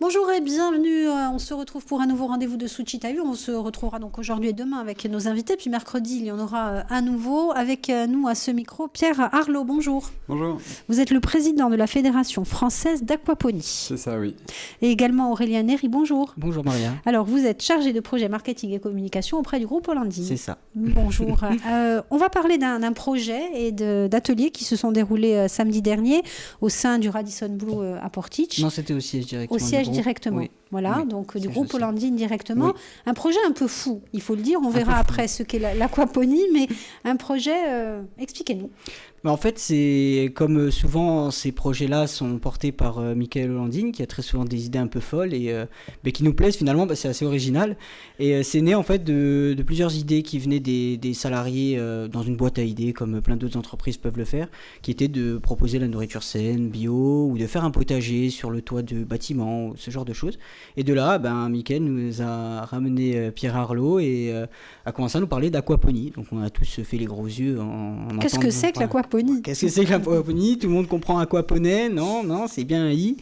Bonjour et bienvenue, on se retrouve pour un nouveau rendez-vous de Sushi T'as vu. On se retrouvera donc aujourd'hui et demain avec nos invités, puis mercredi il y en aura un nouveau. Avec nous à ce micro, Pierre Arlot, bonjour. Bonjour. Vous êtes le président de la Fédération française d'aquaponie. C'est ça, oui. Et également Aurélien Néry, bonjour. Bonjour Maria. Alors vous êtes chargé de projet marketing et communication auprès du groupe Hollandine. C'est ça. Bonjour. On va parler d'un projet et d'ateliers qui se sont déroulés samedi dernier au sein du Radisson Blu à Portich. Non, c'était au siège directement. Au siège directement. Oui. Voilà, Oui. donc du Siège groupe social. Hollandine directement. Oui. Un projet un peu fou, il faut le dire. On Un verra peu fou. après ce qu'est l'aquaponie, mais un projet, expliquez-nous. Bah, en fait, c'est comme souvent, ces projets-là sont portés par Michael Hollandine, qui a très souvent des idées un peu folles et mais qui nous plaisent finalement, c'est assez original. Et c'est né en fait de plusieurs idées qui venaient des salariés dans une boîte à idées, comme plein d'autres entreprises peuvent le faire, qui étaient de proposer la nourriture saine, bio, ou de faire un potager sur le toit de bâtiments, ce genre de choses. Et de là, Michael nous a ramené Pierre Arlot et a commencé à nous parler d'aquaponie. Donc on a tous fait les gros yeux en Qu'est-ce entendant- que c'est que voilà. l'aquaponie ? Qu'est-ce que c'est que l'aquaponie ? Tout le monde comprend aquaponais ? Non, c'est bien un i.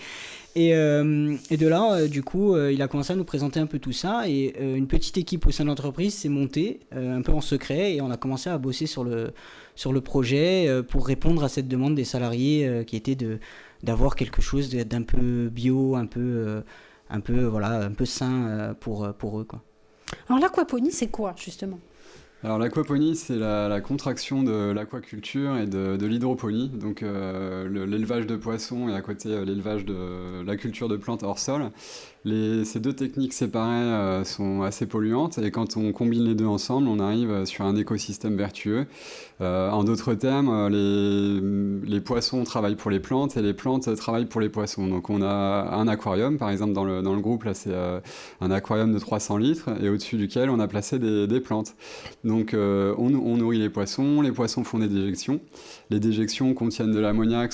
Et de là, du coup, il a commencé à nous présenter un peu tout ça. Et une petite équipe au sein de l'entreprise s'est montée un peu en secret. Et on a commencé à bosser sur le projet pour répondre à cette demande des salariés qui était d'avoir quelque chose d'un peu bio, un peu sain pour eux, quoi. Alors l'aquaponie, c'est quoi justement ? Alors l'aquaponie, c'est la contraction de l'aquaculture et de l'hydroponie, donc l'élevage de poissons et à côté l'élevage de la culture de plantes hors sol. Ces deux techniques séparées sont assez polluantes et quand on combine les deux ensemble, on arrive sur un écosystème vertueux. En d'autres termes, les poissons travaillent pour les plantes et les plantes travaillent pour les poissons. Donc on a un aquarium, par exemple dans le groupe, là c'est un aquarium de 300 litres et au-dessus duquel on a placé des plantes. Donc on nourrit les poissons font des déjections. Les déjections contiennent de l'ammoniac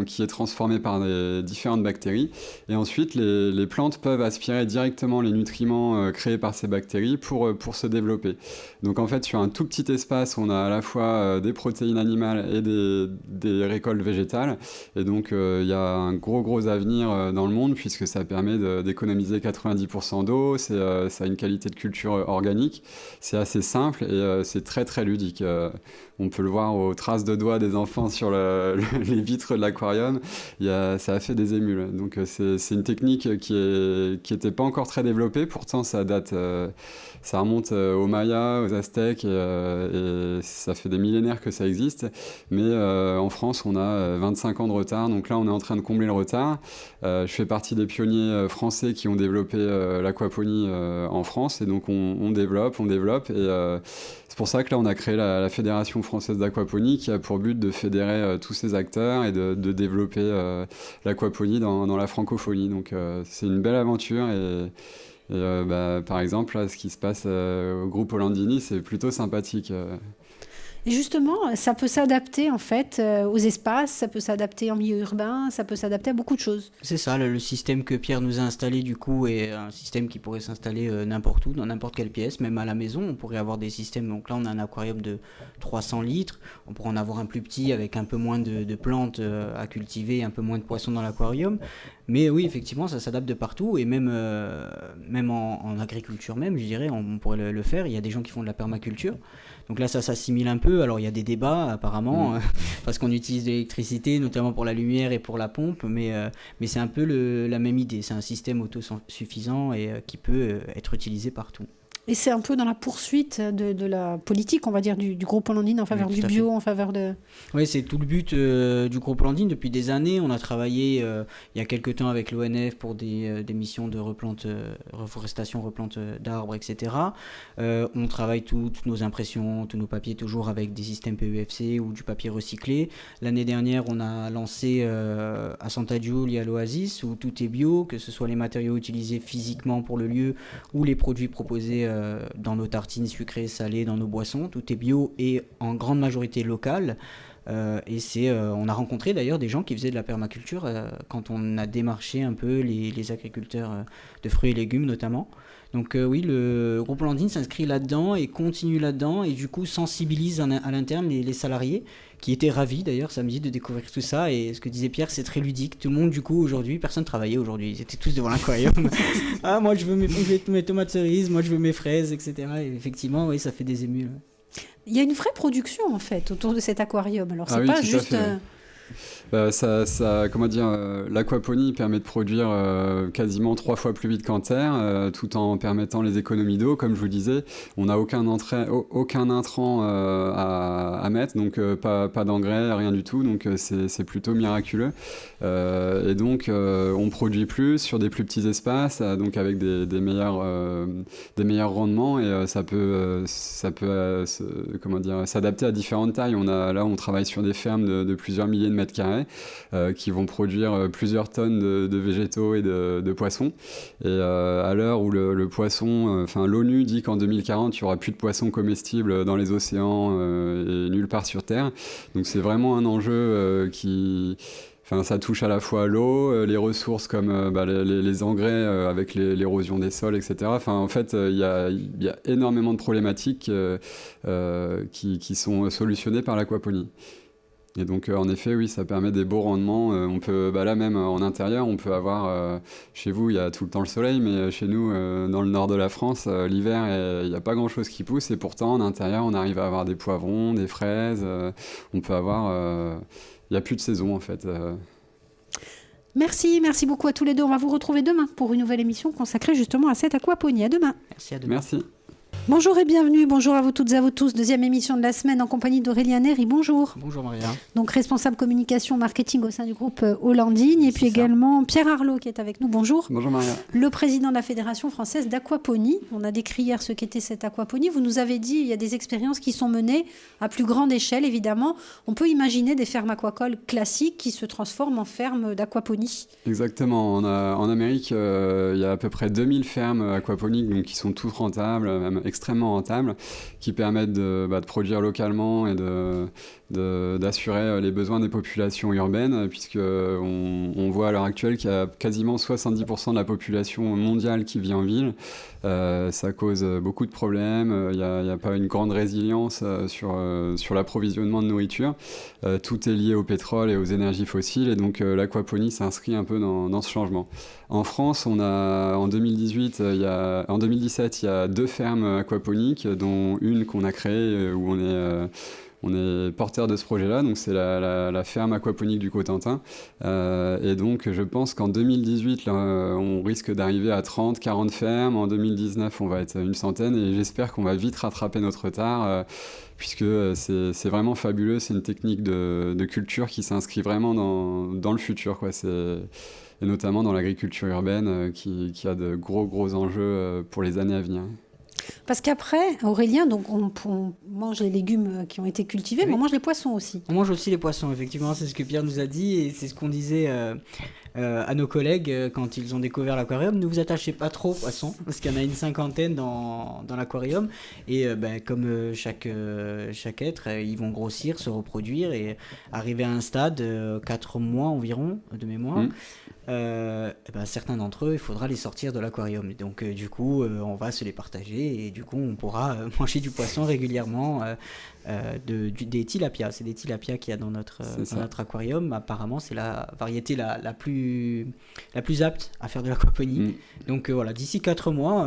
qui est transformé par des différentes bactéries et ensuite les plantes peuvent aspirer directement les nutriments créés par ces bactéries pour se développer. Donc en fait sur un tout petit espace on a à la fois des protéines animales et des récoltes végétales et donc il y a un gros avenir dans le monde puisque ça permet d'économiser 90% d'eau, ça a une qualité de culture organique, c'est assez simple et c'est très ludique. On peut le voir aux traces de doigts des enfants sur les vitres de l'aquarium, ça a fait des émules. Donc c'est une technique qui était pas encore très développée, pourtant ça remonte aux Mayas, aux Aztèques et ça fait des millénaires que ça existe. Mais en France, on a 25 ans de retard, donc là on est en train de combler le retard. Je fais partie des pionniers français qui ont développé l'aquaponie en France et donc on développe et c'est pour ça que là on a créé la Fédération française d'aquaponie qui a pour but de fédérer tous ces acteurs et de développer l'aquaponie dans la francophonie. Donc c'est une belle aventure et par exemple là, ce qui se passe au groupe Hollandini, c'est plutôt sympathique. Et justement, ça peut s'adapter en fait aux espaces, ça peut s'adapter en milieu urbain, ça peut s'adapter à beaucoup de choses. C'est ça, le système que Pierre nous a installé du coup est un système qui pourrait s'installer n'importe où, dans n'importe quelle pièce, même à la maison. On pourrait avoir des systèmes, donc là on a un aquarium de 300 litres, on pourrait en avoir un plus petit avec un peu moins de plantes à cultiver, un peu moins de poissons dans l'aquarium. Mais oui, effectivement, ça s'adapte de partout et même en agriculture même, je dirais, on pourrait le faire. Il y a des gens qui font de la permaculture. Donc là, ça s'assimile un peu. Alors, il y a des débats, apparemment, parce qu'on utilise de l'électricité, notamment pour la lumière et pour la pompe, mais c'est un peu la même idée. C'est un système autosuffisant et qui peut être utilisé partout. Et c'est un peu dans la poursuite de la politique, on va dire, du groupe Hollandine en faveur du bio, en faveur de... Oui, c'est tout le but du groupe Hollandine. Depuis des années, on a travaillé il y a quelques temps avec l'ONF pour des missions de reforestation, replante d'arbres, etc. On travaille toutes nos impressions, tous nos papiers toujours avec des systèmes PEFC ou du papier recyclé. L'année dernière, on a lancé à Santa Giulia l'Oasis où tout est bio, que ce soit les matériaux utilisés physiquement pour le lieu ou les produits proposés dans nos tartines sucrées, salées, dans nos boissons. Tout est bio et en grande majorité local. On a rencontré d'ailleurs des gens qui faisaient de la permaculture quand on a démarché un peu les agriculteurs de fruits et légumes notamment. Donc oui, le groupe Landine s'inscrit là-dedans et continue là-dedans et du coup sensibilise à l'interne les salariés qui étaient ravis d'ailleurs samedi de découvrir tout ça. Et ce que disait Pierre, c'est très ludique. Tout le monde du coup aujourd'hui, personne travaillait aujourd'hui, ils étaient tous devant l'aquarium. Ah, moi je veux mes tomates cerises, moi je veux mes fraises, etc. Et effectivement, oui, ça fait des émules. Il y a une vraie production en fait autour de cet aquarium. Alors c'est oui, pas tout juste... Comment dire, l'aquaponie permet de produire quasiment 3 fois plus vite qu'en terre, tout en permettant les économies d'eau. Comme je vous disais, on n'a aucun intrant à mettre, donc pas d'engrais, rien du tout, donc c'est plutôt miraculeux. Et donc on produit plus sur des plus petits espaces, donc avec des meilleurs rendements, et ça peut s'adapter à différentes tailles. On travaille sur des fermes de plusieurs milliers de mètres carrés qui vont produire plusieurs tonnes de végétaux et de poissons. Et à l'heure où le poisson, l'ONU dit qu'en 2040, il n'y aura plus de poissons comestibles dans les océans et nulle part sur Terre. Donc c'est vraiment un enjeu ça touche à la fois l'eau, les ressources comme les engrais avec l'érosion des sols, etc. En fait, il y a énormément de problématiques qui sont solutionnées par l'aquaponie. Et donc, en effet, oui, ça permet des beaux rendements. On peut, là même en intérieur, on peut avoir, chez vous, il y a tout le temps le soleil, mais chez nous, dans le nord de la France, l'hiver, il n'y a pas grand-chose qui pousse. Et pourtant, en intérieur, on arrive à avoir des poivrons, des fraises. On peut avoir... Il n'y a plus de saison, en fait. Merci beaucoup à tous les deux. On va vous retrouver demain pour une nouvelle émission consacrée justement à cette aquaponie. À demain. Merci, à demain. Merci. Bonjour et bienvenue, bonjour à vous toutes et à vous tous. Deuxième émission de la semaine en compagnie d'Aurélien Nery. Bonjour. Bonjour Maria. Donc responsable communication marketing au sein du groupe Hollandine. Et puis également Pierre Arlot qui est avec nous. Bonjour. Bonjour Maria. Le président de la Fédération française d'aquaponie. On a décrit hier ce qu'était cette aquaponie. Vous nous avez dit il y a des expériences qui sont menées à plus grande échelle évidemment. On peut imaginer des fermes aquacoles classiques qui se transforment en fermes d'aquaponie. Exactement. En Amérique, il y a à peu près 2000 fermes aquaponiques donc, qui sont toutes rentables, même extrêmement rentables, qui permettent de produire localement et d'assurer les besoins des populations urbaines, puisqu'on voit à l'heure actuelle qu'il y a quasiment 70% de la population mondiale qui vit en ville. Ça cause beaucoup de problèmes, il n'y a pas une grande résilience sur l'approvisionnement de nourriture. Tout est lié au pétrole et aux énergies fossiles, et donc l'aquaponie s'inscrit un peu dans ce changement. En France, en 2017, il y a 2 fermes aquaponiques, dont une qu'on a créée où on est porteur de ce projet-là, donc c'est la ferme aquaponique du Cotentin. Et donc je pense qu'en 2018, là, on risque d'arriver à 30-40 fermes. En 2019, on va être une centaine, et j'espère qu'on va vite rattraper notre retard, puisque c'est vraiment fabuleux. C'est une technique de culture qui s'inscrit vraiment dans le futur, quoi. Et notamment dans l'agriculture urbaine, qui a de gros enjeux pour les années à venir. Parce qu'après, Aurélien, donc on mange les légumes qui ont été cultivés, mais on mange les poissons aussi. On mange aussi les poissons, effectivement, c'est ce que Pierre nous a dit, et c'est ce qu'on disait à nos collègues quand ils ont découvert l'aquarium. Ne vous attachez pas trop aux poissons, parce qu'il y en a une cinquantaine dans l'aquarium, et comme chaque être, ils vont grossir, se reproduire, et arriver à un stade, 4 mois environ, de mémoire. Certains d'entre eux, il faudra les sortir de l'aquarium. Donc du coup, on va se les partager, et du coup, on pourra manger du poisson régulièrement, des tilapias. C'est des tilapias qu'il y a dans notre aquarium. Apparemment, c'est la variété la plus apte à faire de l'aquaponie. Donc voilà, d'ici 4 mois,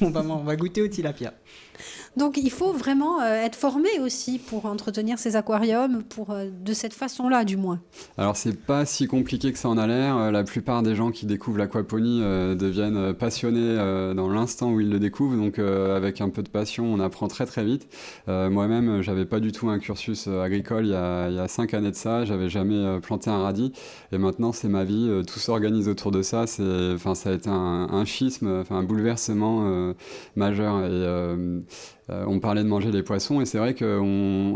on va goûter au tilapia. Donc il faut vraiment être formé aussi pour entretenir ces aquariums, de cette façon-là du moins. Alors c'est pas si compliqué que ça en a l'air. La plupart des gens qui découvrent l'aquaponie deviennent passionnés dans l'instant où ils le découvrent. Donc avec un peu de passion, on apprend très très vite. Moi-même, j'avais pas du tout un cursus agricole il y a 5 années de ça. J'avais jamais planté un radis. Et maintenant, c'est ma vie. Tout s'organise autour de ça. Ça a été un schisme, un bouleversement majeur. Et on parlait de manger les poissons, et c'est vrai que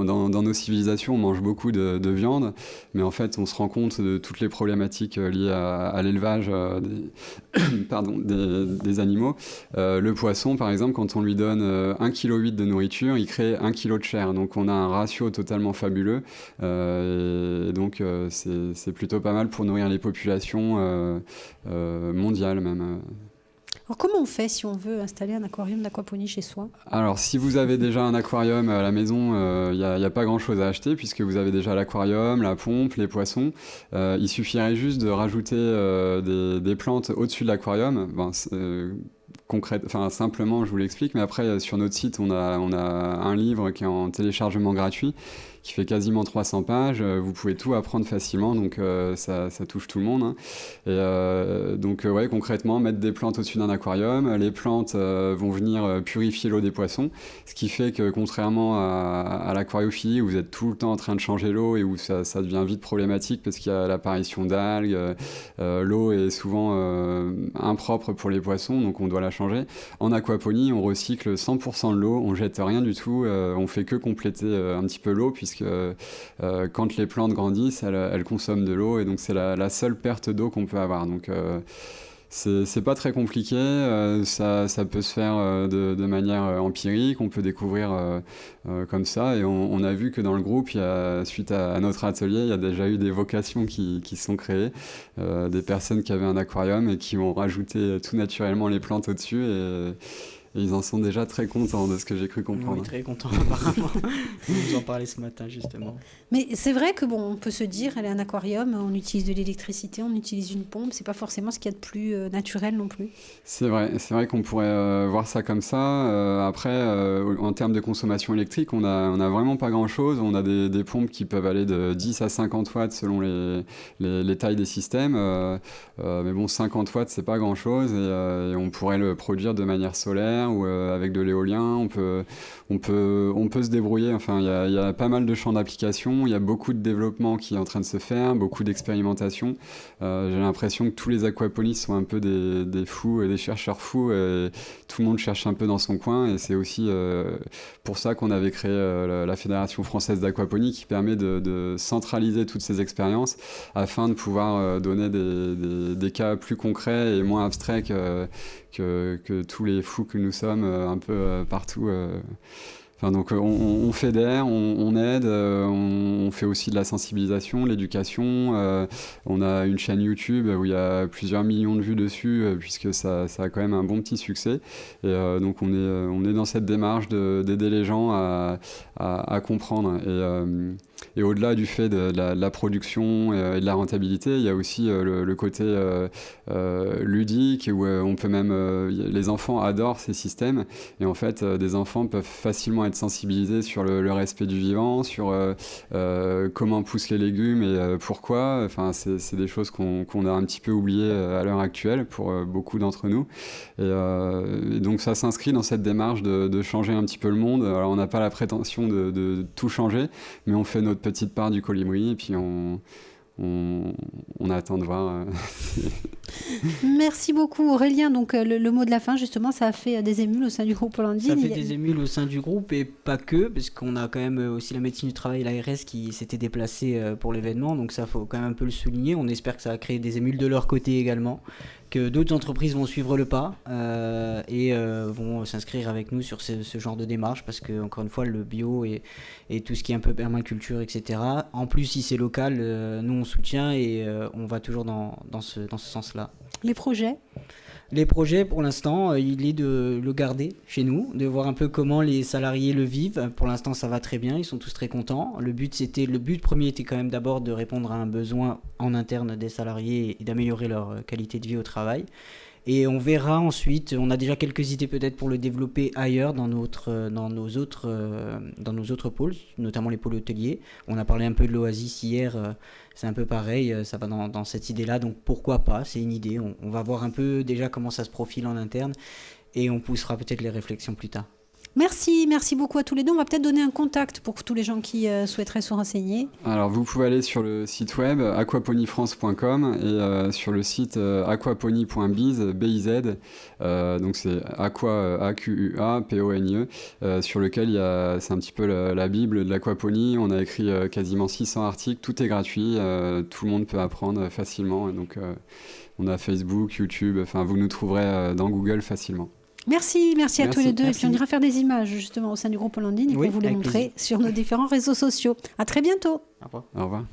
dans nos civilisations, on mange beaucoup de viande, mais en fait, on se rend compte de toutes les problématiques liées à l'élevage des animaux. Le poisson, par exemple, quand on lui donne 1,8 kg de nourriture, il crée 1 kg de chair. Donc on a un ratio totalement fabuleux. Et donc c'est plutôt pas mal pour nourrir les populations mondiales même. Alors comment on fait si on veut installer un aquarium d'aquaponie chez soi? Alors si vous avez déjà un aquarium à la maison, il n'y a pas grand chose à acheter puisque vous avez déjà l'aquarium, la pompe, les poissons. Il suffirait juste de rajouter des plantes au-dessus de l'aquarium. Simplement, je vous l'explique, mais après, sur notre site, on a un livre qui est en téléchargement gratuit, qui fait quasiment 300 pages. Vous pouvez tout apprendre facilement, donc ça touche tout le monde. Hein. Et donc, concrètement, mettre des plantes au-dessus d'un aquarium. Les plantes vont venir purifier l'eau des poissons, ce qui fait que, contrairement à l'aquariophilie, où vous êtes tout le temps en train de changer l'eau et où ça devient vite problématique parce qu'il y a l'apparition d'algues, l'eau est souvent impropre pour les poissons, donc on doit la changer. En aquaponie, on recycle 100% de l'eau, on jette rien du tout, on fait que compléter un petit peu l'eau puisque quand les plantes grandissent, elles consomment de l'eau et donc c'est la seule perte d'eau qu'on peut avoir. Donc c'est pas très compliqué, ça peut se faire de manière empirique, on peut découvrir comme ça, et on a vu que dans le groupe, suite à notre atelier, il y a déjà eu des vocations qui sont créées, des personnes qui avaient un aquarium et qui ont rajouté tout naturellement les plantes au-dessus, et ils en sont déjà très contents de ce que j'ai cru comprendre. Oui, très contents apparemment. On nous en parlait ce matin justement. Mais c'est vrai que on peut se dire, elle est un aquarium, on utilise de l'électricité, on utilise une pompe, c'est pas forcément ce qu'il y a de plus naturel non plus. C'est vrai qu'on pourrait voir ça comme ça. Après, en termes de consommation électrique, on a vraiment pas grand-chose. On a des pompes qui peuvent aller de 10 à 50 watts selon les tailles des systèmes. Mais bon, 50 watts, c'est pas grand-chose et on pourrait le produire de manière solaire ou avec de l'éolien. On peut se débrouiller. Enfin, il y a pas mal de champs d'application. Il y a beaucoup de développement qui est en train de se faire, beaucoup d'expérimentation. J'ai l'impression que tous les aquaponistes sont un peu des fous et des chercheurs fous, et tout le monde cherche un peu dans son coin, et c'est aussi pour ça qu'on avait créé la Fédération française d'aquaponie, qui permet de centraliser toutes ces expériences afin de pouvoir donner des cas plus concrets et moins abstraits que tous les fous que nous sommes un peu partout. Enfin, donc on fédère, on aide, on fait aussi de la sensibilisation, l'éducation. On a une chaîne YouTube où il y a plusieurs millions de vues dessus, puisque ça a quand même un bon petit succès. Et donc on est dans cette démarche d'aider les gens à comprendre. Et au-delà du fait de la production et de la rentabilité, il y a aussi le côté ludique, où on peut même... les enfants adorent ces systèmes, et en fait, des enfants peuvent facilement être sensibilisés sur le respect du vivant, sur comment poussent les légumes et pourquoi. Enfin, c'est des choses qu'on a un petit peu oubliées à l'heure actuelle pour beaucoup d'entre nous. Et donc ça s'inscrit dans cette démarche de changer un petit peu le monde. Alors on n'a pas la prétention de tout changer, mais on fait notre petite part du colibri, et puis on attend de voir. Merci beaucoup Aurélien. Donc le mot de la fin, justement, ça a fait des émules au sein du groupe Hollandine. Ça fait des émules au sein du groupe, et pas que, parce qu'on a quand même aussi la médecine du travail et l'ARS qui s'étaient déplacés pour l'événement, donc ça faut quand même un peu le souligner. On espère que ça a créé des émules de leur côté également, que d'autres entreprises vont suivre le pas et vont s'inscrire avec nous sur ce genre de démarche, parce que encore une fois, le bio et tout ce qui est un peu permaculture, etc. En plus, si c'est local, nous on soutient, et on va toujours dans ce sens-là. Les projets, pour l'instant, il est de le garder chez nous, de voir un peu comment les salariés le vivent. Pour l'instant, ça va très bien, ils sont tous très contents. Le but premier était quand même d'abord de répondre à un besoin en interne des salariés et d'améliorer leur qualité de vie au travail. Et on verra ensuite, on a déjà quelques idées peut-être pour le développer ailleurs dans nos autres pôles, notamment les pôles hôteliers. On a parlé un peu de l'Oasis hier, c'est un peu pareil, ça va dans cette idée-là, donc pourquoi pas, c'est une idée. On va voir un peu déjà comment ça se profile en interne, et on poussera peut-être les réflexions plus tard. Merci beaucoup à tous les deux. On va peut-être donner un contact pour tous les gens qui souhaiteraient se renseigner. Alors vous pouvez aller sur le site web aquaponyfrance.com et sur le site aquapony.biz, BIZ, donc c'est aqua, A-Q-U-A, P-O-N-I-E, sur lequel c'est un petit peu la bible de l'aquaponie. On a écrit quasiment 600 articles, tout est gratuit, tout le monde peut apprendre facilement. Donc on a Facebook, YouTube, enfin vous nous trouverez dans Google facilement. Merci à tous les deux. Merci. Et puis on ira faire des images justement au sein du groupe Hollandine et pour vous les montrer sur nos différents réseaux sociaux. À très bientôt. Au revoir. Au revoir.